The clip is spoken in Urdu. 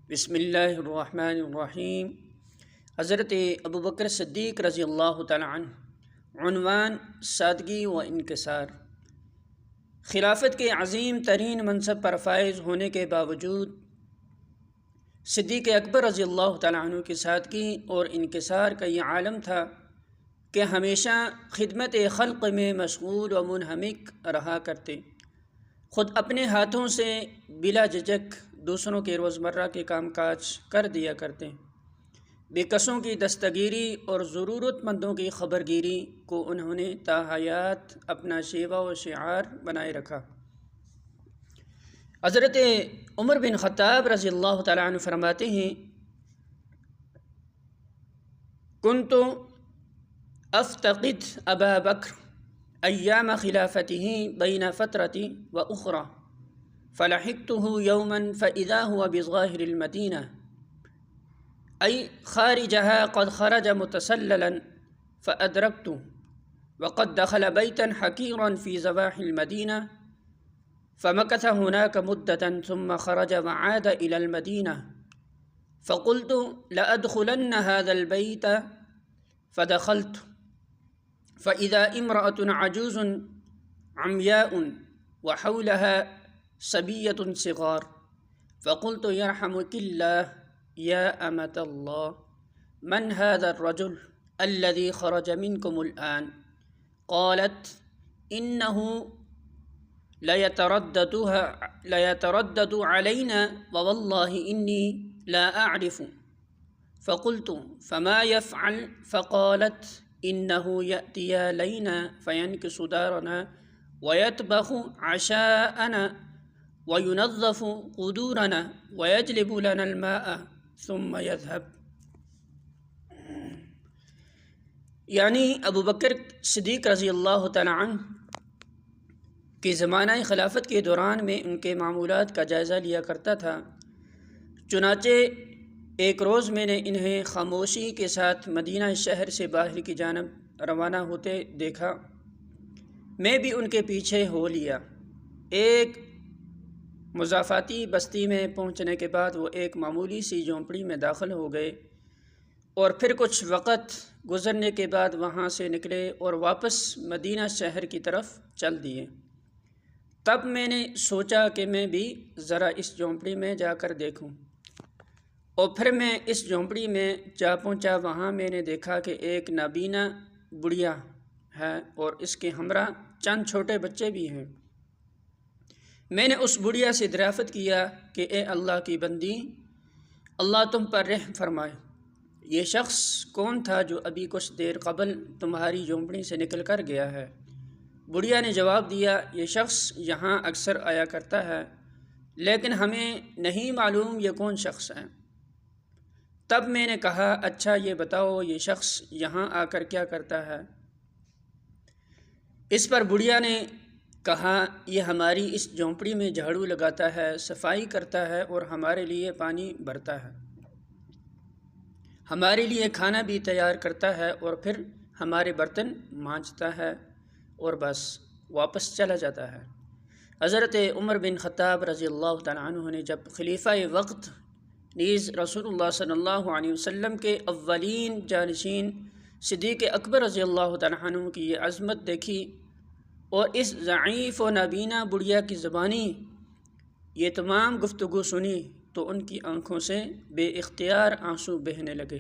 بسم اللہ الرحمن الرحیم۔ حضرت ابوبکر صدیق رضی اللہ تعالی عنہ۔ عنوان: سادگی و انکسار۔ خلافت کے عظیم ترین منصب پر فائز ہونے کے باوجود صدیق اکبر رضی اللہ تعالی عنہ کی سادگی اور انکسار کا یہ عالم تھا کہ ہمیشہ خدمت خلق میں مشغول و منہمک رہا کرتے، خود اپنے ہاتھوں سے بلا جھجک دوسروں کے روزمرہ کے کام کاج کر دیا کرتے، بے کسوں کی دستگیری اور ضرورت مندوں کی خبرگیری کو انہوں نے تا حیات اپنا شیوہ و شعار بنائے رکھا۔ حضرت عمر بن خطاب رضی اللہ تعالیٰ عنہ فرماتے ہیں: کنت افتقد ابا بکر ایام خلافته بین فترة و اخرى فلحقته یوما فاذا هو بظاہر المدینہ ای خارجها قد خرج متسللا فأدركته وقد دخل بیتا حقیرا في زواحی المدینہ فمكث هناك مدة ثم خرج وعاد إلى المدينة فقلت لأدخلن هذا البيت فدخلت فإذا امرأة عجوز عمياء وحولها صبية صغار فقلت يرحمك الله يا أمة الله من هذا الرجل الذي خرج منكم الآن؟ قالت إنه ليتردد علينا ووالله إني لا أعرف. فقلت فما يفعل؟ فقالت إنه يأتي لينا فينكس دارنا ويطبخ عشاءنا وينظف قدورنا ويجلب لنا الماء ثم يذهب. یعنی ابو بکر صدیق رضی اللہ تعالی عنہ کہ زمانہ خلافت کے دوران میں ان کے معمولات کا جائزہ لیا کرتا تھا۔ چنانچہ ایک روز میں نے انہیں خاموشی کے ساتھ مدینہ شہر سے باہر کی جانب روانہ ہوتے دیکھا۔ میں بھی ان کے پیچھے ہو لیا۔ ایک مضافاتی بستی میں پہنچنے کے بعد وہ ایک معمولی سی جھونپڑی میں داخل ہو گئے اور پھر کچھ وقت گزرنے کے بعد وہاں سے نکلے اور واپس مدینہ شہر کی طرف چل دیے۔ تب میں نے سوچا کہ میں بھی ذرا اس جھونپڑی میں جا کر دیکھوں، اور پھر میں اس جھونپڑی میں جا پہنچا۔ وہاں میں نے دیکھا کہ ایک نابینا بڑھیا ہے اور اس کے ہمراہ چند چھوٹے بچے بھی ہیں۔ میں نے اس بڑھیا سے دریافت کیا کہ اے اللہ کی بندی، اللہ تم پر رحم فرمائے، یہ شخص کون تھا جو ابھی کچھ دیر قبل تمہاری جھونپڑی سے نکل کر گیا ہے؟ بڑھیا نے جواب دیا، یہ شخص یہاں اکثر آیا کرتا ہے، لیکن ہمیں نہیں معلوم یہ کون شخص ہے۔ تب میں نے کہا، اچھا یہ بتاؤ یہ شخص یہاں آ کر کیا کرتا ہے؟ اس پر بڑھیا نے کہا، یہ ہماری اس جھونپڑی میں جھاڑو لگاتا ہے، صفائی کرتا ہے اور ہمارے لیے پانی بھرتا ہے، ہمارے لیے کھانا بھی تیار کرتا ہے اور پھر ہمارے برتن مانجتا ہے اور بس واپس چلا جاتا ہے۔ حضرت عمر بن خطاب رضی اللہ تعالیٰ عنہ نے جب خلیفہ وقت نیز رسول اللہ صلی اللہ علیہ وسلم کے اولین جانشین صدیق اکبر رضی اللہ تعالیٰ عنہ کی یہ عظمت دیکھی اور اس ضعیف و نابینا بڑھیا کی زبانی یہ تمام گفتگو سنی تو ان کی آنکھوں سے بے اختیار آنسو بہنے لگے۔